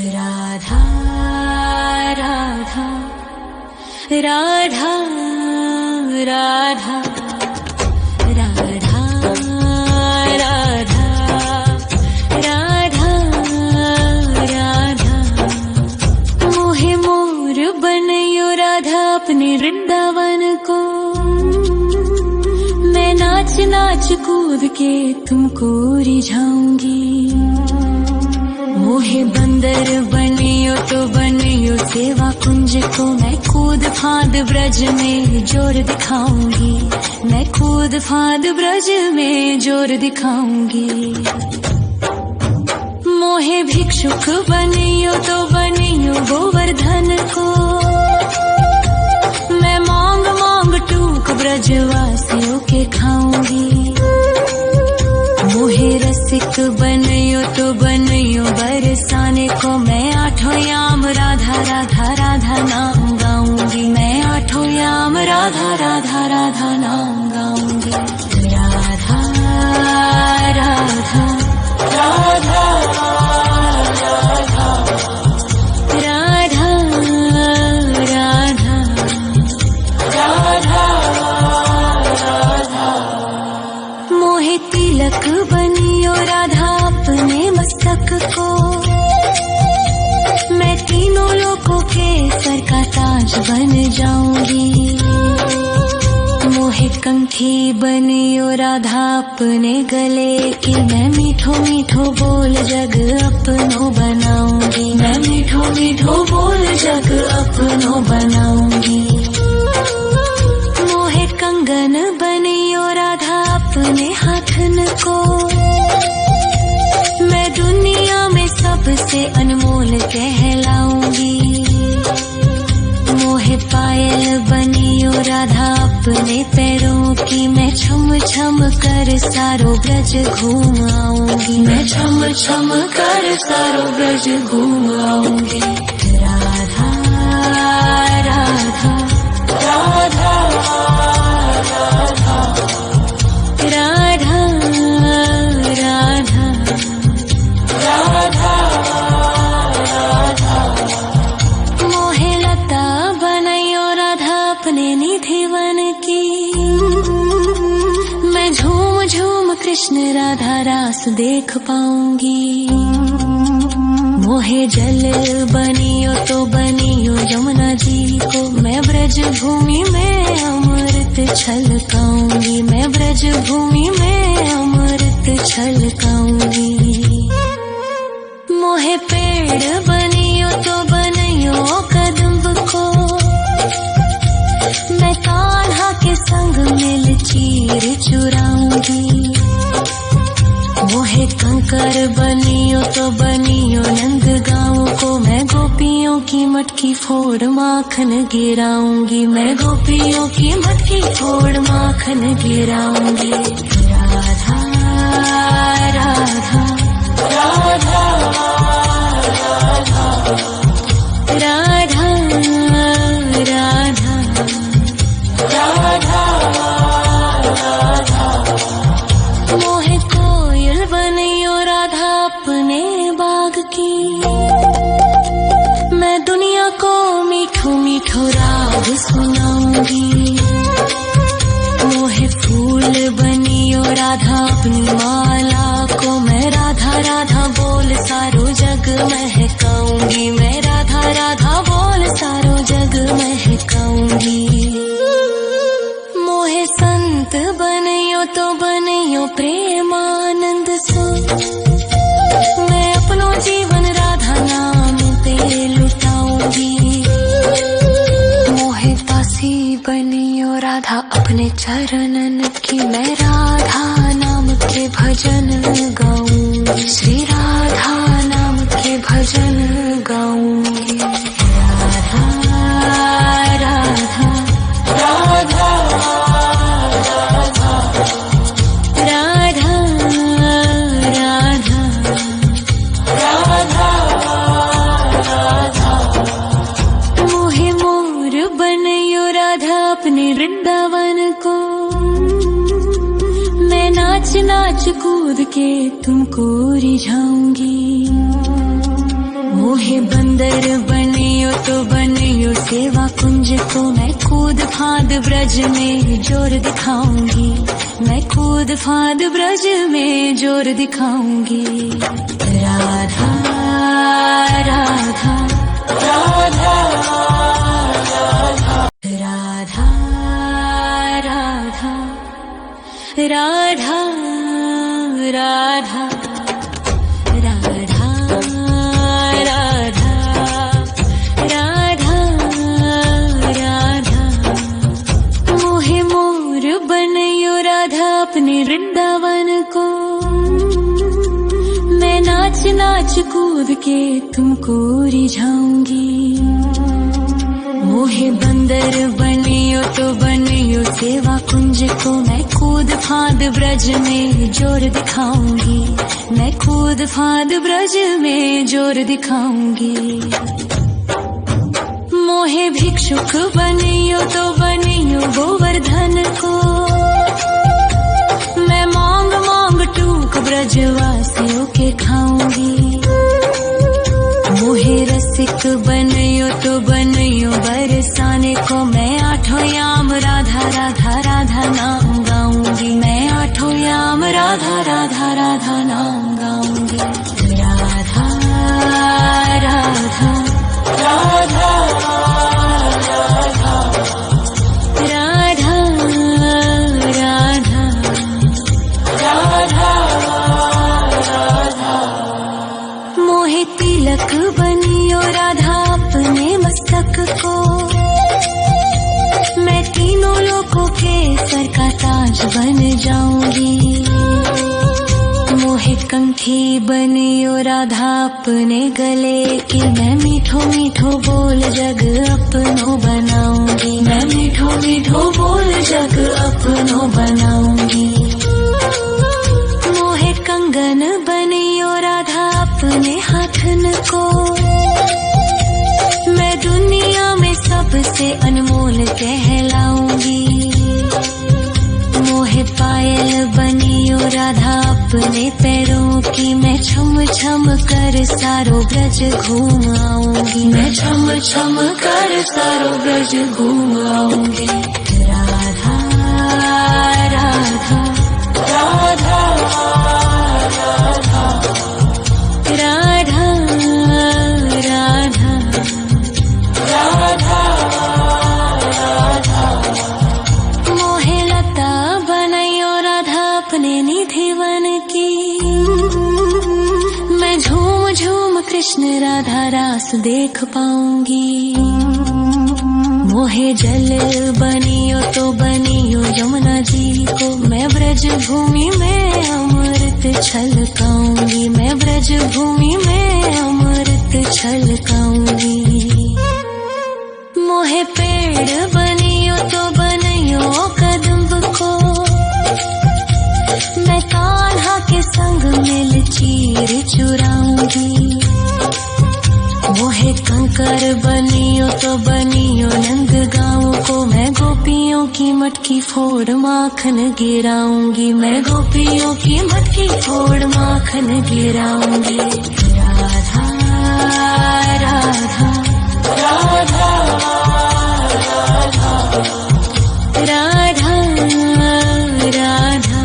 राधा राधा राधा राधा राधा राधा राधा राधा मोहे मोर बनयो राधा अपने वृंदावन को। मैं नाच नाच कूद के तुमको रिझाऊंगी। मोहे बंदर बनियो तो बनियो सेवा कुंज को। मैं कूद फांद ब्रज में जोर दिखाऊंगी। मैं कूद फांद ब्रज में जोर दिखाऊंगी। मोहे भिक्षुक बनियो तो बनियो गोवर्धन को। मैं मांग मांग टूक ब्रजवासियों के खाऊंगी। मोहे रसिक बनियो तो बनियो बरसाने को। मैं आठों याम राधा राधा राधा नाम गाऊंगी। मैं आठों याम राधा राधा राधा नाम गाऊंगी। राधा राधा राधा राधा राधा राधा राधा। मोहे तिलक बनियो राधा अपने मस्तक को। मैं तीनों लोगों के सर का ताज बन जाऊंगी। मोहे कंठी बनियो राधा अपने गले की। मैं मीठो मीठो बोल जग अपनो बनाऊंगी। मैं मीठो मीठो बोल जग अपनो बनाऊंगी। मोहे कंगन बनियो राधा अपने हाथन को। मैं दुनिया में सबसे अनमोल कहलाऊंगी। मोहे पायल बनियो राधा अपने पैरों की। मैं छम छम कर सारो ब्रज घूम आऊंगी। मैं छम छम कर सारो ब्रज घूम आऊंगी। राधा राधा राधा राधा राधा राधा राधा। मोहे लता बनयो राधा अपने निधि वन की। मैं झूम झूम कृष्ण राधा रास देख पाऊंगी। मोहे जल बनियो तो बनियो यमुना जी को। मैं ब्रज भूमि में अमृत छलकाऊंगी। मैं ब्रज भूमि में अमृत छलकाऊंगी। मोहे पेड़ बनियो तो बनियो कदम्ब को। मैं कान्हा के संग मिल चीर चुराऊंगी। मोहे कंकर बनियो तो बनियो नंद गाँव को। मैं गोपियों की मटकी फोड़ माखन गिराऊंगी। मैं गोपियों की मटकी फोड़ माखन गिराऊंगी। राधा राधा राधा राधा राधा राधा। मोहे कोयल बनियो राधा अपने बाग की। मैं दुनिया को मीठो मीठो राग सुनाऊंगी। मोहे फूल बनियो राधा अपनी माला को। मैं राधा राधा बोल सारो जग महकाऊंगी। मैं राधा राधा बोल सारो जग महकाऊंगी। मोहे संत बनियो तो बनियो प्रेमानंद सो। मैं अपनो जीवन राधा नाम पे लुटाऊंगी। मोहे दासी बनियो राधा अपने चरणन की। मैं राधा नाम के भजन गाऊंगी। श्री राधा नाम के भजन गाऊंगी। राधा राधा राधा राधा राधा राधा राधा। मोहे मोर बनयो राधा अपने वृंदावन को। मैं नाच नाच कूद के तुमको रिझाऊंगी। मोहे मोहे बंदर बनियो तो बनियो सेवा कुंज को, मैं कूद फांद ब्रज में जोर दिखाऊंगी, मैं कूद फांद ब्रज में जोर दिखाऊंगी। राधा राधा राधा राधा राधा राधा राधा राधा राधा राधा राधा। मोहे मोर बनयो राधा अपने वृंदावन को, मैं नाच नाच कूद के तुमको रिझाऊंगी। मोहे बंदर बनियो तो बनियो सेवा कुंज को, मैं कूद फांद ब्रज में जोर दिखाऊंगी, मैं कूद फांद ब्रज में जोर दिखाऊंगी। मोहे भिक्षुक बनियो तो बनियो गोवर्धन को, मैं मांग मांग टूक ब्रजवासियों के खाऊंगी। मोहे रसिक बनियो तो बनियो बरसाने को, मैं आठों याम राधा राधा राधा नाम गाऊंगी, मैं आठों याम राधा राधा राधा नाम गाऊंगी। राधा राधा राधा राधा राधा राधा राधा। मोहे तिलक बनियो राधा अपने मस्तक को, मैं तीनों लोकों के सर का ताज बन जाऊंगी। मोहे कंठी बनियो राधा अपने गले की, मैं मीठो मीठो बोल जग अपनो बनाऊंगी, मैं मीठो मीठो बोल जग अपनो बनाऊंगी। मोहे कंगन बनियो राधा अपने हाथन को, मैं दुनिया में सबसे अनमोल कहलाऊंगी। मोहे पायल बनियो राधा अपने पैरों की, मैं छम छम कर सारो ब्रज घूम आऊंगी, मैं छम छम कर सारो ब्रज घूम आऊंगी। राधा राधा राधा राधा राधा राधा राधा। मोहे लता बनयो राधा अपने निधिवन की, मैं झूम झूम कृष्ण राधा रास देख पाऊंगी। मोहे जल बनियो तो बनियो यमुना जी को, मैं ब्रज भूमि में अमृत छलकाऊंगी, मैं ब्रज भूमि में अमृत छलकाऊंगी। मोहे पेड़ बनियो तो बनियो कदम्ब को, मैं कान्हा के संग मिल चीर चुराऊंगी। मोहे कंकर बनियो तो बनियो नंद गाँव को, मैं गोपियों की मटकी फोड़ माखन गिराऊंगी, मैं गोपियों की मटकी फोड़ माखन गिराऊंगी। राधा राधा राधा राधा राधा राधा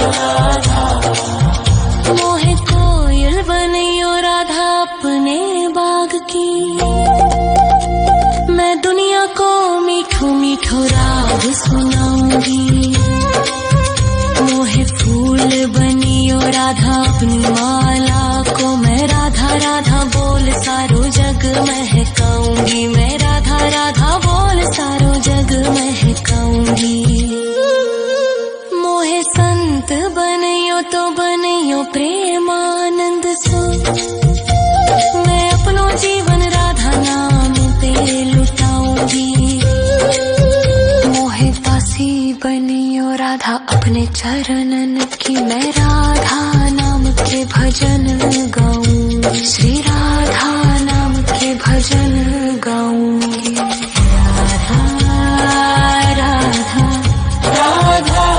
राधा। मोहे कोयल बनियो राधा अपने बाग की, मैं दुनिया को मीठो मीठो राग सुनाऊंगी। मोहे फूल बनियो राधा अपनी माला को, मैं राधा राधा बोल सारो जग महकाऊंगी, मैं राधा राधा बोल सारो जग महकाऊंगी। मोहे संत बनियो तो बनियो प्रेमानंद सो, मैं अपनो जीवन राधा नाम पे लुटाऊंगी। मोहे दासी बनियो राधा अपने चरणन की, मैं राधा नाम के भजन गाऊंगी, श्री राधा नाम के भजन गाऊंगी। राधा राधा राधा राधा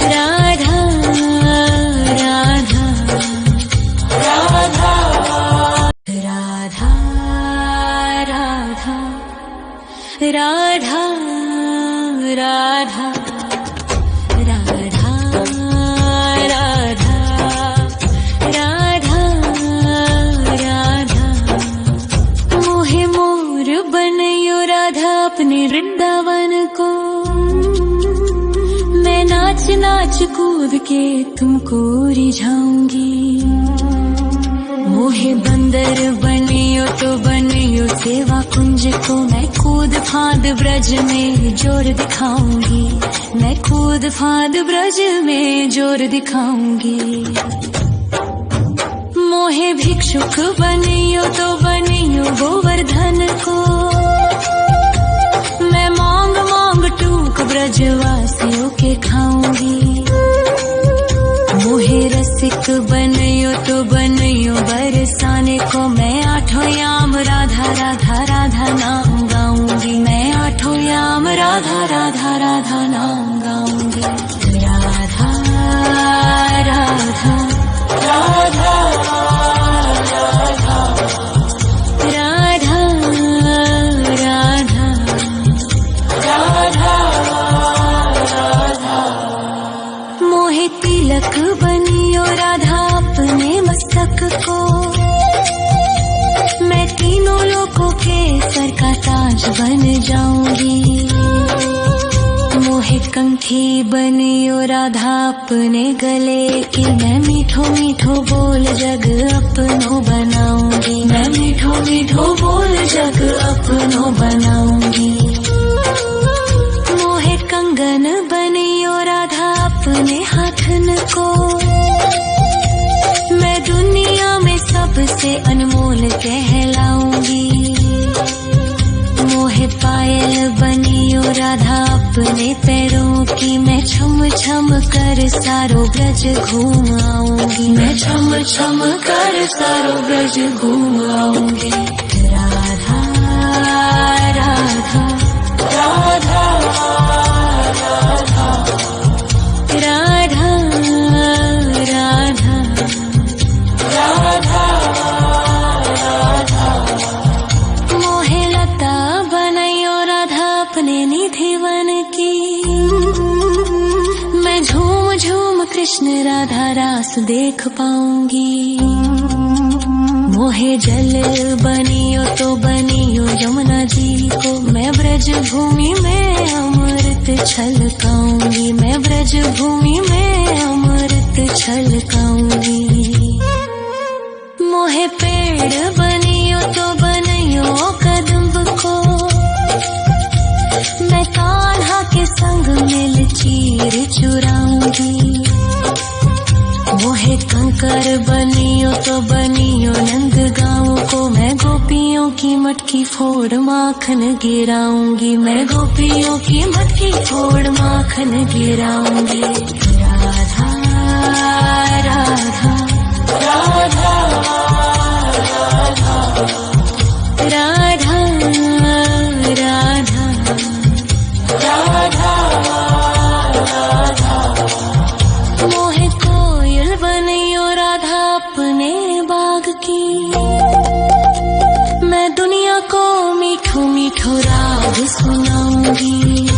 राधा नाच कूद के तुमको रिझाऊंगी। मोहे बंदर बनियो तो बनियो सेवा कुंज को, मैं कूद फांद ब्रज में जोर दिखाऊंगी। मैं कूद फांद ब्रज में जोर दिखाऊंगी। मोहे भिक्षुक बनियो तो बनियो गोवर्धन को, मैं मांग मांग टूक ब्रजवासियों के खाऊंगी। मोहे रसिक बनियो तो बनियो बरसाने को, मैं आठों याम राधा राधा राधा नाम गाऊंगी। मैं आठों याम राधा राधा राधा नाम गाऊंगी। राधा राधा राधा तिलक बनियो राधा अपने मस्तक को, मैं तीनों लोगों के सर का ताज बन जाऊंगी। मोहे कंठी बनियो राधा अपने गले की, मैं मीठो मीठो बोल जग अपनो बनाऊंगी। मैं मीठो मीठो बोल जग अपनो बनाऊंगी। मोहे कंगन बनियो राधा अपने हाथन को, मैं दुनिया में सबसे अनमोल कहलाऊंगी। मोहे पायल बनियो राधा अपने पैरों की, मैं छम छम कर सारो ब्रज घूम आऊंगी। मैं छम छम कर सारो ब्रज घूम आऊंगी। राधा राधा राधा राधा राधा राधा राधा। मोहे लता बनायो राधा अपने निधि वन की, मैं झूम झूम कृष्ण राधा रास देख पाऊंगी। मोहे जल बनियो तो बनियो यमुना जी को, मैं ब्रज भूमि में अमृत छलकाऊंगी। मैं ब्रज भूमि में अमृत छलकाऊंगी। मोहे पेड़ बनियो तो बनियो कदम्ब को, मैं कान्हा के संग मिल चीर चुराऊंगी। मोहे कंकर बनियो तो बनियो नंद गाँव को, मैं गोपियों की मटकी फोड़ माखन गिराऊंगी। मैं गोपियों की मटकी फोड़ माखन गिराऊंगी। राधा राधा राधा राधा राधा राधा राधा। मोहे कोयल बनियो राधा अपने बाग की, मैं दुनिया को मीठो मीठो राग सुनाऊंगी।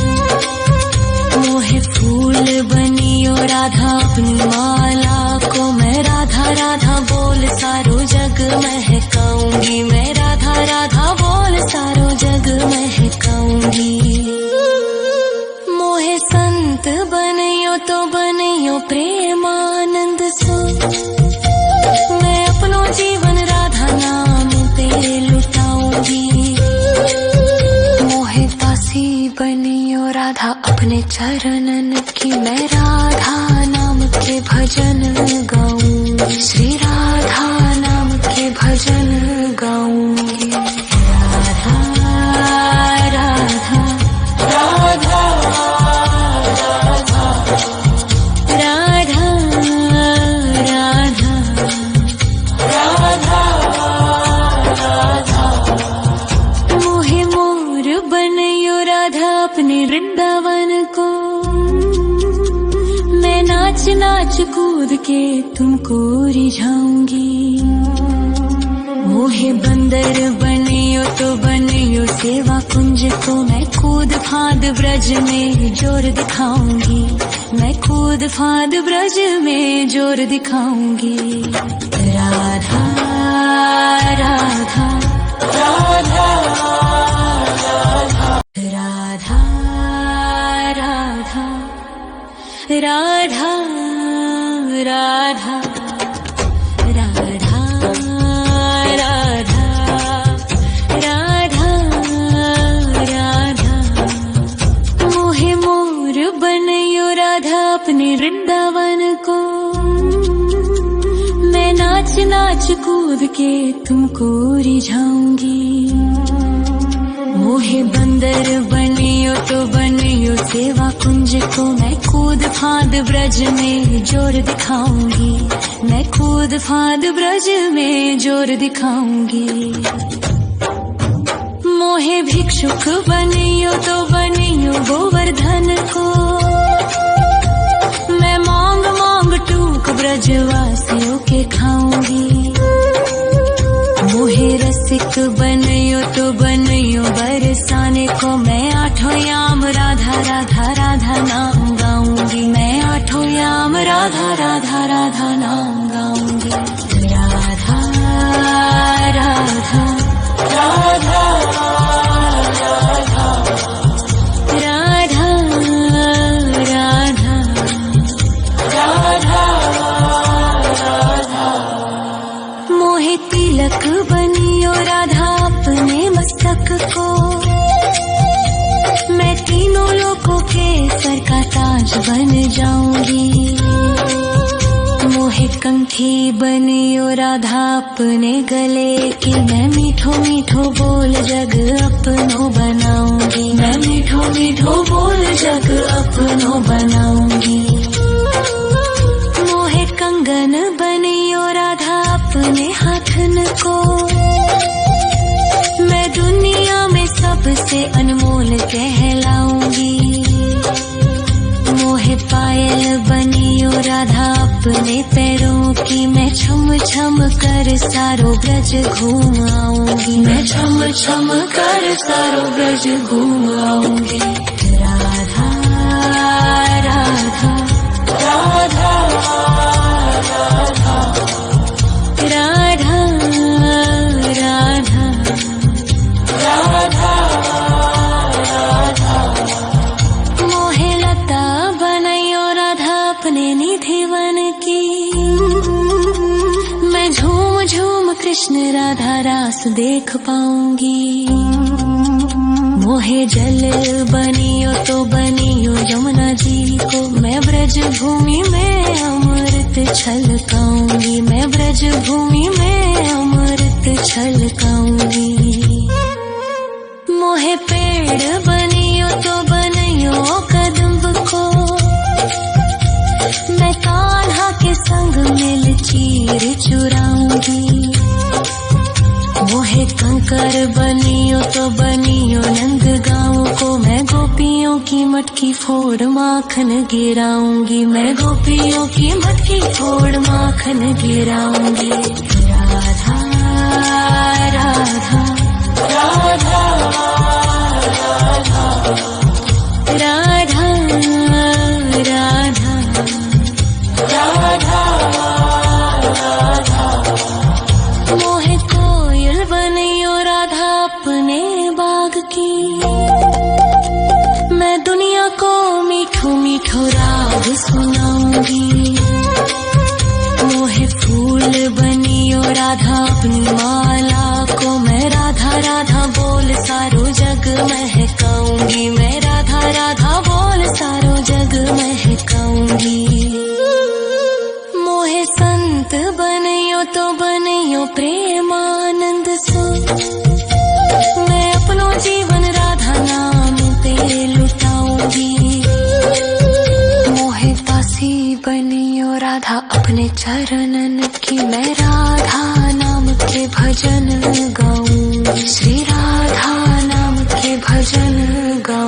मोहे फूल बनियो राधा अपनी माला को, मैं राधा राधा बोल सारो जग महकाऊंगी। मैं राधा राधा बोल सारो जग महकाऊंगी। मोहे संत बनियो तो बनियो प्रेमानंद सो, मैं अपनो जीवन राधा नाम पे लुटाऊंगी। मोहे दासी बनियो राधा अपने चरणन की, मैं राधा नाम के भजन गाऊंगी। श्री राधा नाम के भजन गाऊंगी। राधा राधा राधा राधा राधा राधा राधा। मोहे मोर बनियो राधा अपने वृंदावन को, मैं नाच नाच कूद के तुमको रिझाऊंगी। मोहे बंदर बनियो तो बनियो सेवा कुंज को, मैं कूद फांद ब्रज में जोर दिखाऊंगी। मैं कूद फांद ब्रज में जोर दिखाऊंगी। राधा राधा राधा राधा राधा राधा राधा राधा राधा राधा राधा मोहे मोर बनयो राधा अपने वृंदावन को मैं नाच नाच कूद के तुमको रिझाऊंगी मोहे बंदर बनियो तो बनियो सेवा कुंज को मैं कूद फांद ब्रज में जोर दिखाऊंगी मैं कूद फांद ब्रज में जोर दिखाऊंगी मोहे भिक्षुक बनियो तो बनियो गोवर्धन को मैं मांग मांग टूक ब्रजवासियों के खाऊंगी मोहे रसिक बनयो तो बनयो बरसाने को मैं आठों याम राधा राधा राधा नाम गाऊंगी मैं आठों याम राधा राधा राधा नाम गाऊंगी राधा राधा राधा राधा राधा राधा राधा राधा मोहे तिलक बनियो राधा अपने मस्तक को मैं तीनों लोगों के सर का ताज बन जाऊंगी मोहे कंठी बनियो राधा अपने गले की मैं मीठो मीठो बोल जग अपनो बनाऊंगी मैं मीठो मीठो बोल जग अपनो बनाऊंगी मोहे कंगन बनियो राधा अपने हाथन को मैं दुनिया में सबसे अनमोल कहलाऊंगी मोहे पायल बनियो राधा अपने पैरों की मैं छम छम कर सारो ब्रज घूम आऊंगी मैं छम छम कर सारो ब्रज घूम आऊंगी राधा राधा राधा राधा राधा राधा राधा राधा मोहे लता बनयो राधा अपने निधि वन की मैं झूम झूम कृष्ण राधा रास देख पाऊंगी मोहे जल बनियो तो बनियो यमुना जी को मैं ब्रज भूमि में अमृत छलकाऊंगी मैं ब्रज भूमि में अमृत छलकाऊंगी मोहे पेड़ बनियो तो बनियो कदम्ब को मैं कान्हा के संग मिल चीर चुराऊंगी मोहे कंकर बनियो तो बनियो नंद गाँव को मैं गोपियों की मटकी फोड़ माखन गिराऊंगी मैं गोपियों की मटकी फोड़ माखन गिराऊंगी राधा राधा राधा राधा राधा राधा राधा मोहे कोयल बनियो राधा अपने बाग की मैं दुनिया को मीठो मीठो राग सुनाऊंगी मोहे फूल बनियो राधा अपनी माला को मैं राधा राधा बोल सारो जग महकाऊंगी मैं राधा राधा बोल सारो जग महकाऊंगी मोहे संत बनियो तो बनियो प्रेमानंद सो मैं अपनो जीवन राधा नाम पे लुटाऊंगी मोहे दासी बनियो राधा अपने चरणन की मैं राधा नाम के भजन गाऊंगी श्री राधा नाम के भजन गाऊंगी